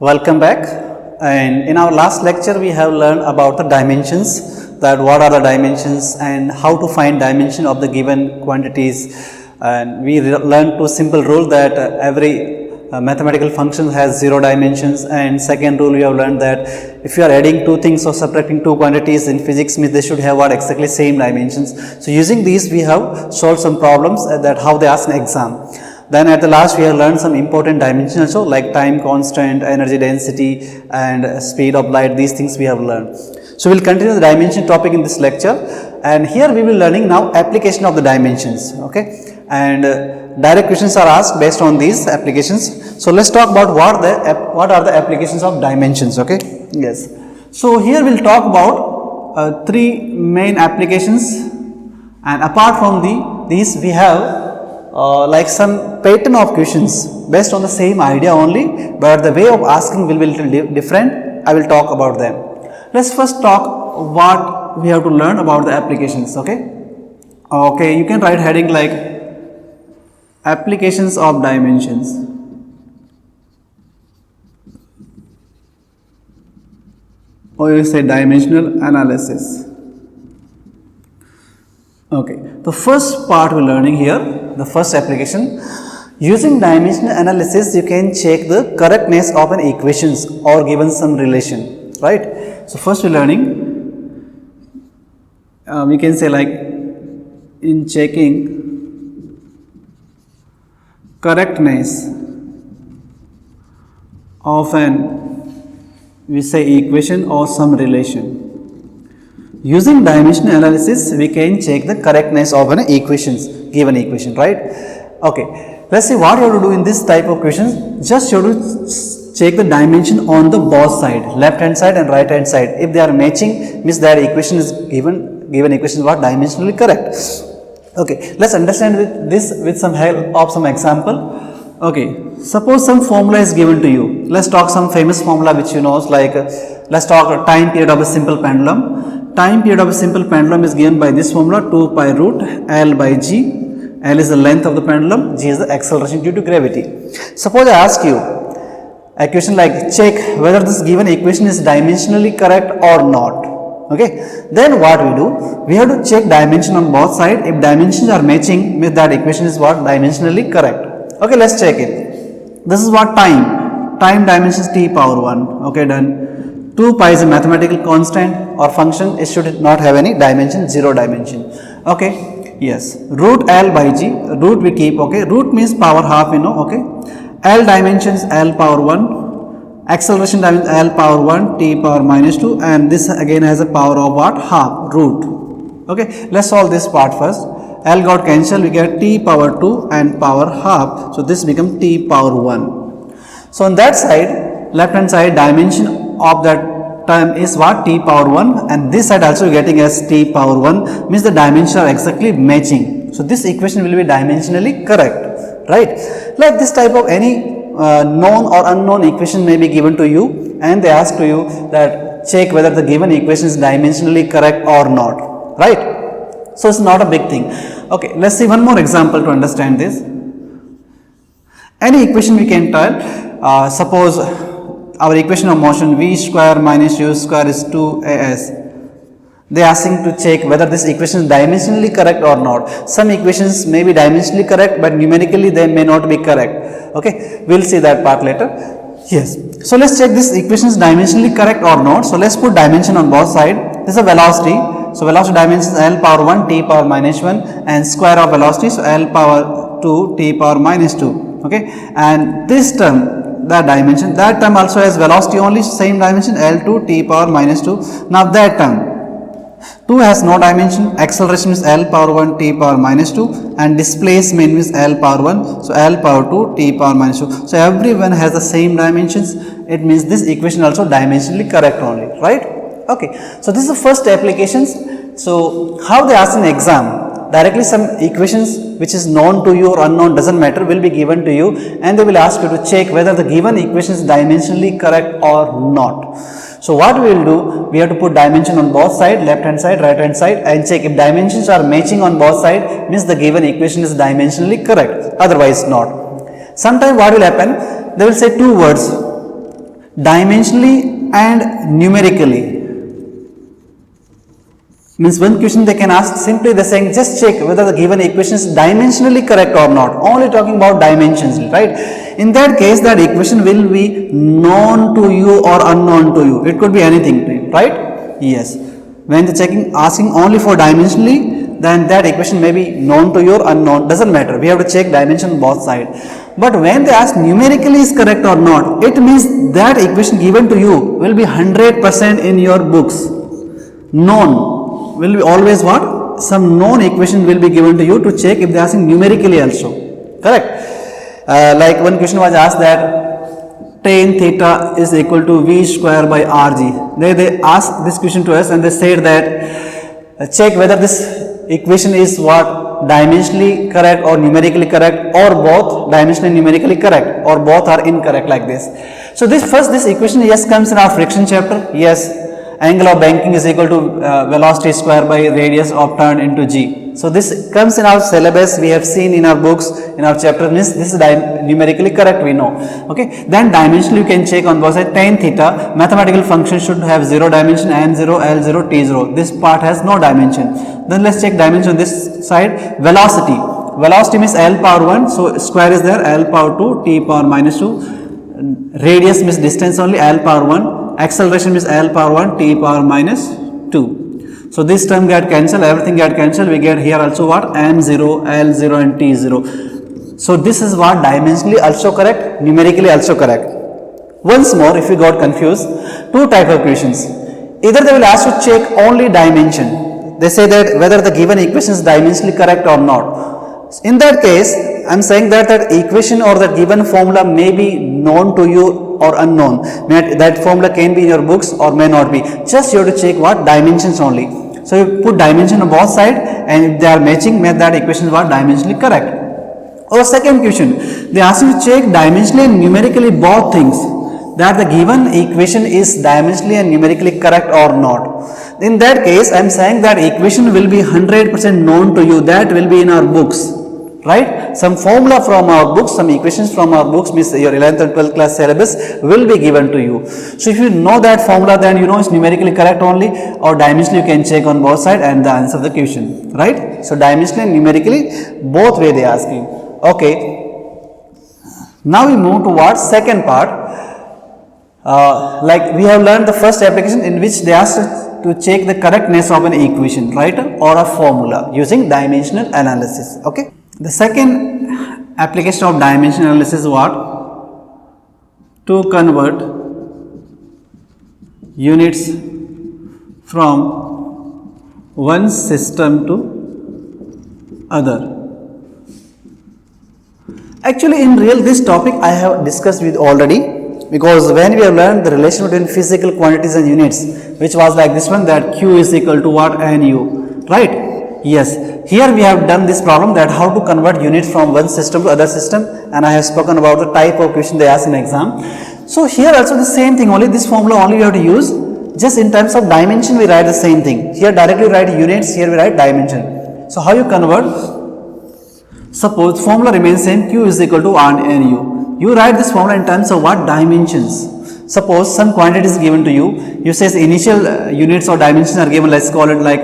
Welcome back. And in our last lecture, we have learned about the dimensions, that what are the dimensions and how to find dimension of the given quantities. And we learned two simple rule that every mathematical function has 0 dimensions, and second rule we have learned that if you are adding two things or subtracting two quantities in physics means they should have what exactly same dimensions. So using these we have solved some problems that how they ask an exam. Then at the last we have learned some important dimensions also like time constant, energy density and speed of light. These things we have learned. So we will continue the dimension topic in this lecture, and here we will learning now application of the dimensions. Okay, and direct questions are asked based on these applications. So let's talk about what are the applications of dimensions. Okay, yes. So here we will talk about three main applications, and apart from these we have like some pattern of questions based on the same idea only, but the way of asking will be little different. I will talk about them. Let's first talk what we have to learn about the applications. Okay, you can write heading like applications of dimensions. Or you say dimensional analysis. Okay, the first part we're learning here, the first application, using dimensional analysis you can check the correctness of an equations or given some relation, right? So first we're learning, we can say like in checking correctness of an, we say equation or some relation. Using dimensional analysis, we can check the correctness of an given equation, right? Okay, let's see what you have to do in this type of questions. Just you have to check the dimension on the both side, left hand side and right hand side. If they are matching, means that equation is given equation is what dimensionally correct. Okay, let's understand this with some help of some example. Okay, suppose some formula is given to you. Let's talk some famous formula which you know, like let's talk time period of a simple pendulum. Time period of a simple pendulum is given by this formula 2 pi root L by G. L is the length of the pendulum, G is the acceleration due to gravity. Suppose I ask you a question like check whether this given equation is dimensionally correct or not. Okay, then what we do, we have to check dimension on both sides. If dimensions are matching, means that equation is what dimensionally correct. Okay, let's check it. This is what time dimension is t power 1. Okay, done. 2 pi is a mathematical constant or function, it should not have any dimension, 0 dimension. Okay, yes, root L by G, root we keep. Okay, root means power half, you know. Okay, L dimensions L power 1, acceleration dimension L power 1, t power minus 2, and this again has a power of what, half, root. Okay, let's solve this part first. L got cancelled, we get t power 2 and power half, so this becomes t power 1. So on that side, left hand side, dimension of that term is what, t power 1, and this side also getting as t power 1, means the dimensions are exactly matching. So this equation will be dimensionally correct, right? Like this type of any known or unknown equation may be given to you, and they ask to you that check whether the given equation is dimensionally correct or not, right? So it's not a big thing. Okay, let's see one more example to understand this. Any equation we can tell, suppose our equation of motion v square minus u square is 2as. They are asking to check whether this equation is dimensionally correct or not. Some equations may be dimensionally correct, but numerically they may not be correct. Okay, we'll see that part later. Yes, so let's check this equation is dimensionally correct or not. So let's put dimension on both sides. This is a velocity. So velocity dimension is L power 1 t power minus 1 and square of velocity, so L power 2 t power minus 2. Okay, and this term, that dimension, that term also has velocity only, same dimension L2 t power minus 2. Now that term 2 has no dimension, acceleration is L power 1 t power minus 2 and displacement is L power 1, so L power 2 t power minus 2. So everyone has the same dimensions, it means this equation also dimensionally correct only, right? Okay, so this is the first applications. So how they ask in exam, directly some equations which is known to you or unknown, doesn't matter, will be given to you, and they will ask you to check whether the given equation is dimensionally correct or not. So what we will do, we have to put dimension on both sides, left hand side, right hand side, and check if dimensions are matching on both sides, means the given equation is dimensionally correct, otherwise not. Sometime what will happen, they will say two words, dimensionally and numerically. Means one question they can ask, simply they're saying just check whether the given equation is dimensionally correct or not, only talking about dimensions, right? In that case that equation will be known to you or unknown to you, it could be anything to you, right? Yes, when the checking asking only for dimensionally, then that equation may be known to you or unknown, doesn't matter, we have to check dimension both sides. But when they ask numerically is correct or not, it means that equation given to you will be 100% in your books. Known will be always what? Some known equation will be given to you to check if they are asking numerically also. Correct? Like one question was asked that tan theta is equal to v square by rg. They asked this question to us and they said that check whether this equation is what? Dimensionally correct or numerically correct, or both dimensionally and numerically correct, or both are incorrect, like this. So this equation yes comes in our friction chapter. Yes. Angle of banking is equal to velocity square by radius of turn into g. So this comes in our syllabus, we have seen in our books, in our chapter. Means this is numerically correct, we know. Okay, then dimensionally you can check on both sides. Tan theta, mathematical function should have 0 dimension, m0, l0, t0. This part has no dimension. Then let's check dimension on this side. Velocity means l power 1, so square is there, l power 2, t power minus 2. Radius means distance only, l power 1. Acceleration is l power 1, t power minus 2. So this term get cancelled, everything get cancelled, we get here also what? m0, l0 and t0. So this is what dimensionally also correct, numerically also correct. Once more, if you got confused, two type of questions. Either they will ask you check only dimension. They say that whether the given equation is dimensionally correct or not. In that case, I am saying that that equation or the given formula may be known to you or unknown. That formula can be in your books or may not be. Just you have to check what? Dimensions only. So you put dimension on both sides, and if they are matching, that equation is what? Dimensionally correct. Or second question, they ask you to check dimensionally and numerically both things, that the given equation is dimensionally and numerically correct or not. In that case, I am saying that equation will be 100% known to you, that will be in our books. Right? Some formula from our books, some equations from our books, means your 11th and 12th class syllabus will be given to you. So if you know that formula, then you know it's numerically correct only, or dimensionally you can check on both sides and the answer the question. Right? So dimensionally and numerically both way they are asking. Okay. Now we move towards second part. Like we have learned the first application in which they asked to check the correctness of an equation, right, or a formula using dimensional analysis. Okay. The second application of dimension analysis is what? To convert units from one system to other. Actually, in real, this topic I have discussed with already, because when we have learned the relation between physical quantities and units, which was like this one, that Q is equal to what? Nu, right? Yes, here we have done this problem, that how to convert units from one system to other system, and I have spoken about the type of question they ask in exam. So here also the same thing, only this formula only we have to use, just in terms of dimension we write the same thing. Here directly we write units, here we write dimension. So how you convert? Suppose formula remains same, Q is equal to Nu. You write this formula in terms of what? Dimensions. Suppose some quantity is given to you, you say initial units or dimensions are given, let's call it like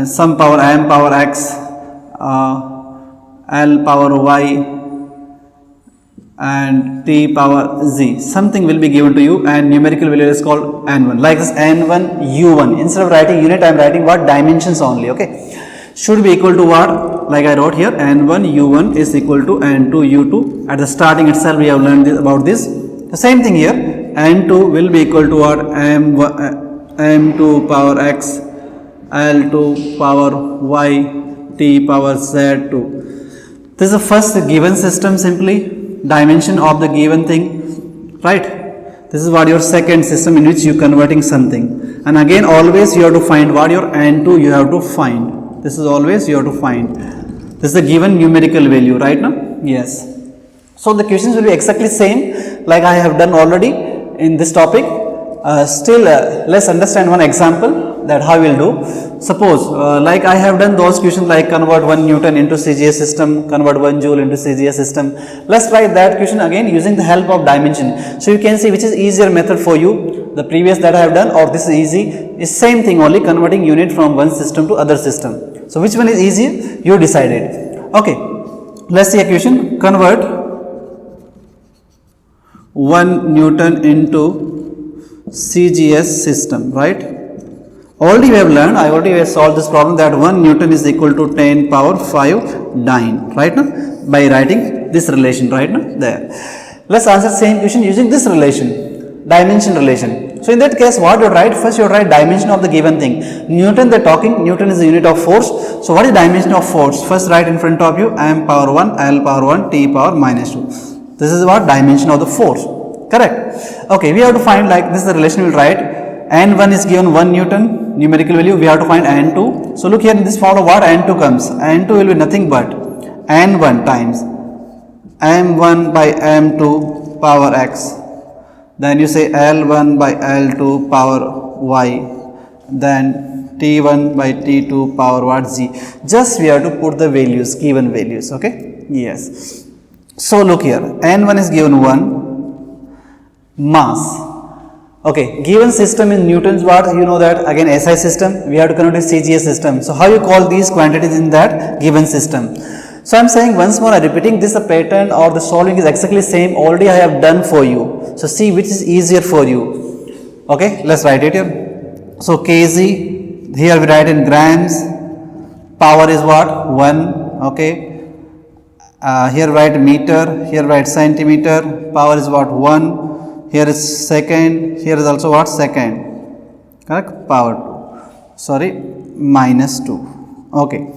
some power m power x, l power y and t power z, something will be given to you, and numerical value is called n1, like this n1 u1. Instead of writing unit, I am writing what? Dimensions only. Okay, should be equal to what? Like I wrote here, n1 u1 is equal to n2 u2. At the starting itself we have learned about this. The same thing here, n2 will be equal to what? m2 power x, l2 power y, t power z2. This is the first given system, simply dimension of the given thing, right? This is what your second system in which you converting something, and again always you have to find what? Your n2 you have to find. This is always you have to find. This is the given numerical value, right now? Yes. So the questions will be exactly same like I have done already in this topic. Still let's understand one example. that how we'll do. Suppose like I have done those questions like convert 1 Newton into CGS system, convert 1 Joule into CGS system. Let's try that question again using the help of dimension. So you can see which is easier method for you, the previous that I have done or this is easy. Is same thing, only converting unit from one system to other system. So which one is easier? You decide it. Okay, let's see a question. Convert 1 Newton into CGS system, right? Already we have learned, I already have solved this problem that 1 Newton is equal to 10 power 5 dyne, right now, by writing this relation, right now, there. Let's answer same question using this relation, dimension relation. So in that case, what you write? First you write dimension of the given thing. Newton they're talking, Newton is the unit of force. So what is dimension of force? First write in front of you, m power 1, l power 1, t power minus 2. This is what dimension of the force. Correct. Okay, we have to find, like this is the relation we will write. N1 is given 1 Newton numerical value, we have to find N2. So look here in this formula what N2 comes. N2 will be nothing but N1 times M1 by M2 power x. Then you say L1 by L2 power y. Then T1 by T2 power what z. Just we have to put the values, given values. Okay. Yes. So look here, N1 is given 1. Mass. Okay, given system in Newton's what, you know that again SI system, we have to convert to CGS system. So how you call these quantities in that given system? So I am saying once more, I am repeating this, the pattern or the solving is exactly same, already I have done for you. So see which is easier for you. Okay, let's write it here. So kg, here we write in grams, power is what? 1, okay. Here write meter, here write centimeter, power is what? 1. Here is second, here is also what? Second, correct? Power 2, sorry, minus 2, okay.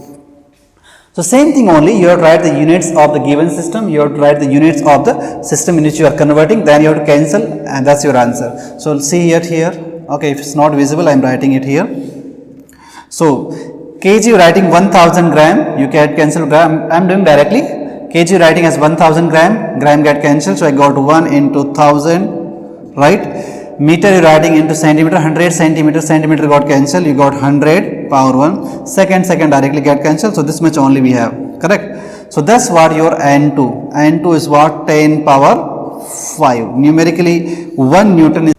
So same thing only, you have to write the units of the given system, you have to write the units of the system in which you are converting, then you have to cancel and that's your answer. So see it here, okay, if it's not visible, I am writing it here. So kg writing 1000 gram, you can cancel gram, I am doing directly. Kg writing as 1000 gram, gram get cancelled, so I got 1 into 1000. Right, meter you writing into centimeter, 100 centimeter, centimeter got cancelled, you got 100 power 1, second directly get cancelled, so this much only we have, correct. So that's what your N2, N2 is what? 10 power 5, numerically 1 Newton is.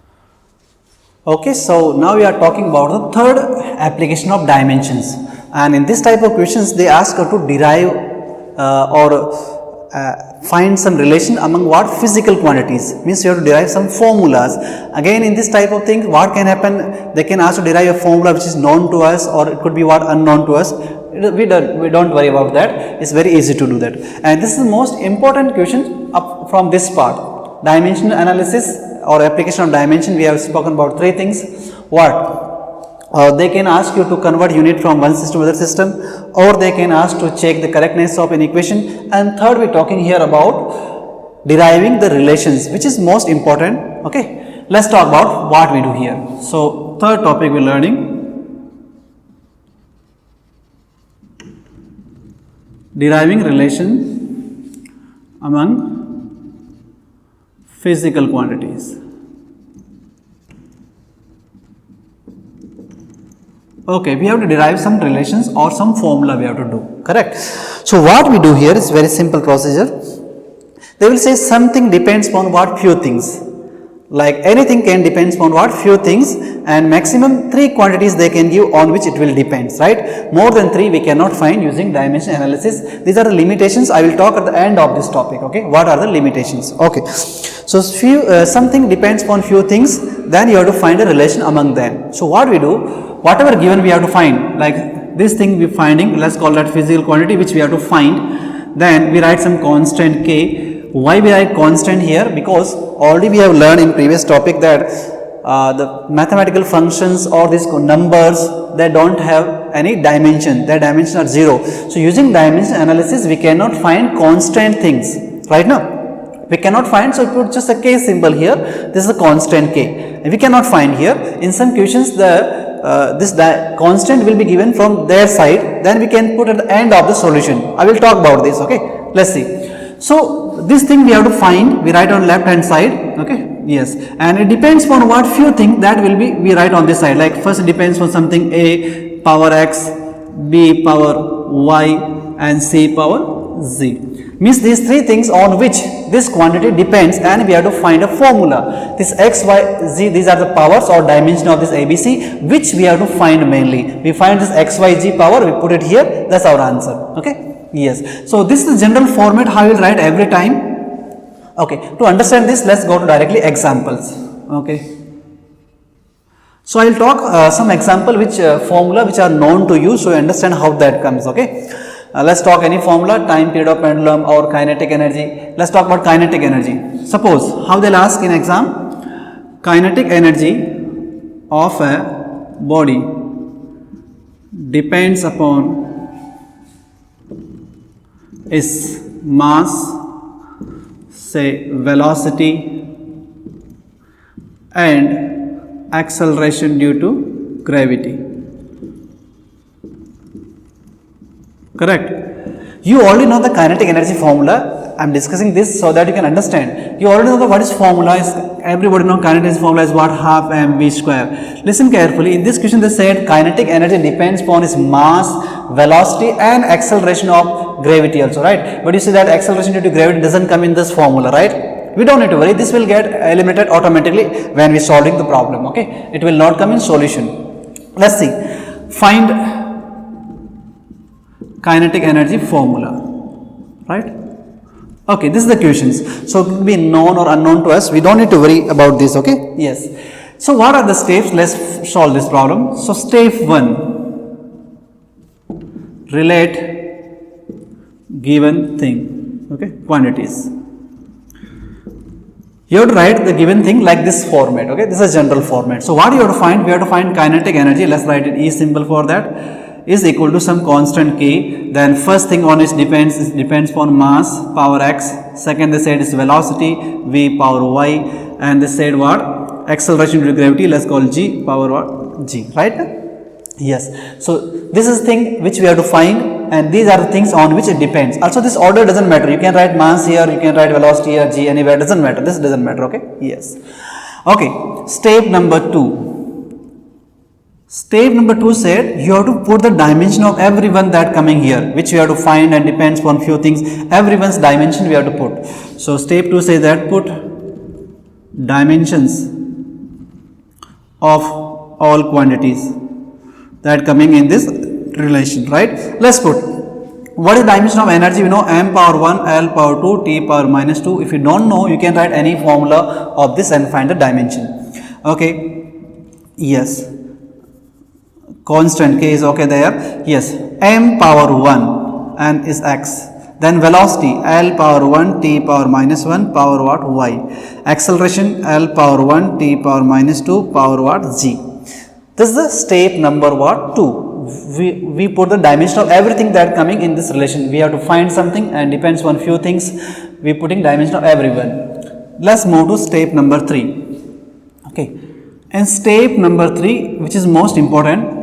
Okay, so now we are talking about the third application of dimensions, and in this type of questions they ask you to derive find some relation among what? Physical quantities, means you have to derive some formulas. Again in this type of thing what can happen, they can also derive a formula which is known to us or it could be what? Unknown to us. We don't worry about that, it's very easy to do that. And this is the most important question up from this part, dimensional analysis or application of dimension. We have spoken about three things. What? They can ask you to convert unit from one system to other system, or they can ask to check the correctness of an equation, and third we are talking here about deriving the relations, which is most important. Okay, let's talk about what we do here. So third topic we are learning deriving relation among physical quantities. Okay, we have to derive some relations or some formula we have to do, correct. So what we do here is very simple procedure. They will say something depends upon what? Few things. Like anything can depends upon what? Few things, and maximum 3 quantities they can give on which it will depends, right. More than 3 we cannot find using dimension analysis. These are the limitations. I will talk at the end of this topic. Okay, what are the limitations? Okay, so something depends upon few things, then you have to find a relation among them. So what we do, whatever given we have to find, like this thing we finding, let's call that physical quantity which we have to find. Then we write some constant k. Why we write constant here? Because already we have learned in previous topic that the mathematical functions or these numbers, they don't have any dimension, their dimensions are 0. So using dimension analysis we cannot find constant things right now. We cannot find, so put just a k symbol here. This is a constant k. We cannot find here. In some questions the constant will be given from their side, then we can put at the end of the solution. I will talk about this. Okay, let's see. So this thing we have to find, we write on left hand side. Okay, Yes, and it depends on what few things that will be we write on this side. Like first it depends on something a power x, b power y, and c power z. Means these three things on which this quantity depends, and we have to find a formula. This x, y, z, these are the powers or dimension of this ABC, which we have to find mainly. We find this x, y, z power, we put it here, that's our answer. Okay? Yes. So this is the general format how you will write every time. Okay. To understand this, let's go to directly examples. Okay. So I will talk some example which formula which are known to you, so you understand how that comes. Okay. Let's talk any formula, time period of pendulum or kinetic energy. Let's talk about kinetic energy. Suppose how they'll ask in exam, kinetic energy of a body depends upon its mass, say velocity, and acceleration due to gravity. Correct. You already know the kinetic energy formula. I am discussing this so that you can understand. You already know what is formula is. Everybody know kinetic energy formula is what, half mv square. Listen carefully. In this question they said kinetic energy depends upon its mass, velocity, and acceleration of gravity also, right? But you see that acceleration due to gravity doesn't come in this formula, right? We don't need to worry. This will get eliminated automatically when we solving the problem. Okay, it will not come in solution. Let's see. Find kinetic energy formula, right? Okay, this is the questions. So it will be known or unknown to us. We don't need to worry about this. Okay. Yes. So what are the steps? Let's solve this problem. So step 1, relate given thing. Okay, quantities. You have to write the given thing like this format. Okay, this is a general format. So what you have to find? We have to find kinetic energy. Let's write it E symbol for that. Is equal to some constant k. Then first thing on it depends upon mass, power x. Second they said is velocity, v power y, and they said what, acceleration due to gravity, let's call g power what, g, right? Yes. So this is thing which we have to find, and these are the things on which it depends. Also this order doesn't matter. You can write mass here, you can write velocity here, g anywhere, doesn't matter. This doesn't matter. Okay. Yes. Okay. Step number 2. Step number 2 said you have to put the dimension of everyone that coming here, which you have to find and depends upon few things. Everyone's dimension we have to put. So step 2 says that put dimensions of all quantities that coming in this relation, right? Let's put what is dimension of energy. We know m power 1, l power 2, t power minus 2. If you don't know, you can write any formula of this and find the dimension. Okay. Yes. Constant k is okay there. Yes, m power 1 and is x. Then velocity l power 1, t power minus 1, power what, y. Acceleration l power 1, t power minus 2, power what, g. This is the step number what, 2. We put the dimension of everything that coming in this relation. We have to find something and depends on few things. We putting dimension of everyone. Let's move to step number 3. Okay. And step number 3, which is most important,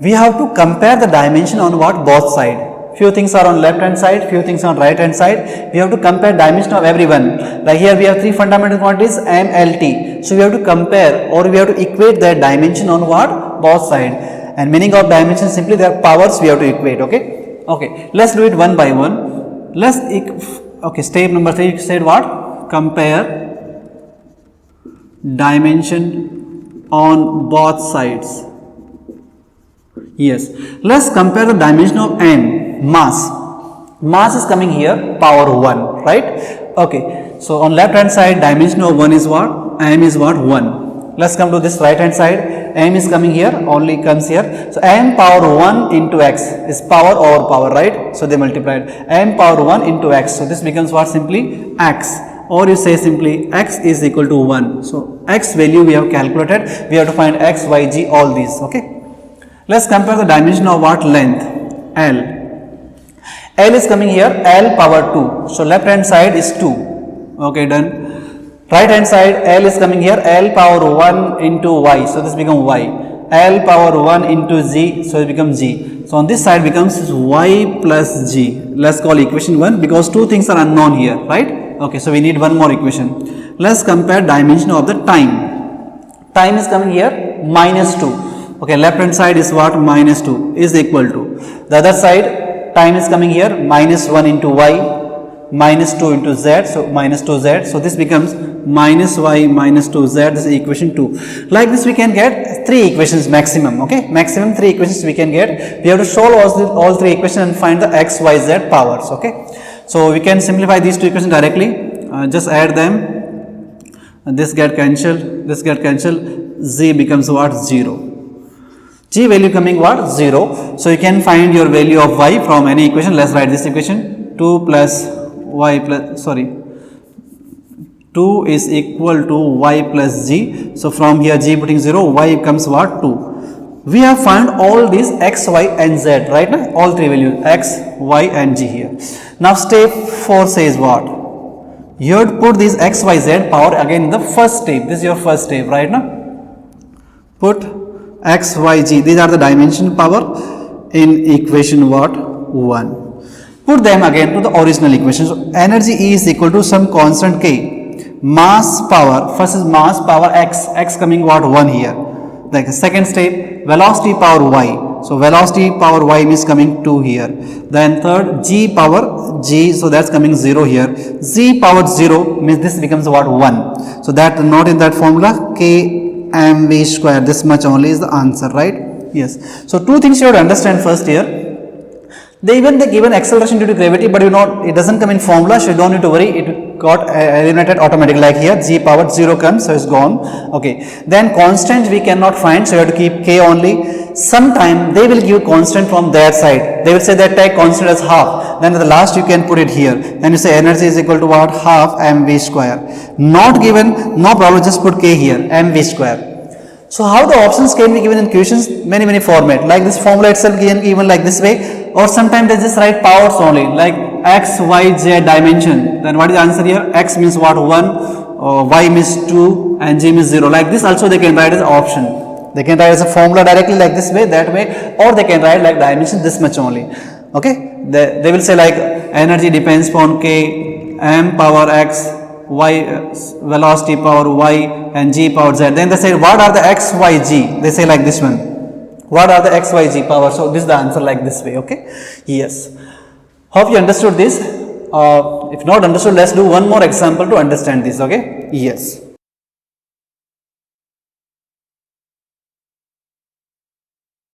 we have to compare the dimension on what, both side. Few things are on left hand side, few things on right hand side. We have to compare dimension of everyone. Like here we have 3 fundamental quantities m, l, t. So we have to compare or we have to equate their dimension on what, both side. And meaning of dimension simply their powers we have to equate. Okay. Okay. Let's do it one by one. Okay. Step number 3 said what? Compare dimension on both sides. Yes. Let's compare the dimension of m, mass. Mass is coming here, power 1, right? Okay. So on left hand side, dimension of 1 is what? M is what? 1. Let's come to this right hand side. M is coming here, only comes here. So m power 1 into x is power over power, right? So they multiplied. M power 1 into x. So this becomes what? Simply x. Or you say simply x is equal to 1. So x value we have calculated. We have to find x, y, g, all these. Okay. Let's compare the dimension of what, length, L. L is coming here, L power 2. So left hand side is 2. Okay, done. Right hand side, L is coming here, L power 1 into y. So this becomes y. L power 1 into z. So it becomes g. So on this side becomes y plus g. Let's call equation 1 because 2 things are unknown here, right? Okay, so we need one more equation. Let's compare dimension of the time. Time is coming here -2. Okay, left hand side is what? -2 is equal to. The other side, time is coming here -1 into y, -2 into z, so -2z. So this becomes -y -2z. This is equation 2. Like this we can get 3 equations maximum. Okay, maximum 3 equations we can get. We have to solve all 3 equations and find the x, y, z powers. Okay, so we can simplify these 2 equations directly. Just add them. This get cancelled, z becomes what? 0. G value coming what? 0. So you can find your value of y from any equation. Let's write this equation. 2 is equal to y plus g. So from here g putting 0, y becomes what? 2. We have found all these x, y and z, right now? All 3 values x, y and g here. Now step 4 says what? You have to put these x, y, z power again in the first step. This is your first step, right now? Put x, y, g. These are the dimension power in equation what? 1. Put them again to the original equation. So energy E is equal to some constant K. Mass power, first is mass power x coming what? 1 here. Like second step, velocity power y. So velocity power y is coming 2 here. Then third, g power g, so that's coming 0 here. Z power 0 means this becomes what? 1. So that not in that formula, k mv square, this much only is the answer, right? Yes. So 2 things you have to understand first here. They given acceleration due to gravity, but you know it doesn't come in formula, so you don't need to worry. It got eliminated automatically. Like here, g power 0 comes, so it's gone. Okay. Then constant we cannot find, so you have to keep k only. Sometime they will give constant from their side. They will say that take constant as half. Then at the last you can put it here. Then you say energy is equal to what? Half mv square. Not given, no problem. Just put k here, mv square. So how the options can be given in questions? Many format. Like this formula itself given like this way, or sometimes they just write powers only, like x, y, z dimension. Then what is the answer here? X means what? 1, y means 2, and g means 0. Like this also they can write as option. They can write as a formula directly like this way, that way, or they can write like dimension this much only. Okay, they will say like energy depends upon k, m power x, y, velocity power y, and g power z. Then they say what are the x, y, g? They say like this one. What are the x, y, g power? So this is the answer like this way. Okay, yes. Hope you understood this. If not understood, let's do one more example to understand this. Okay, yes.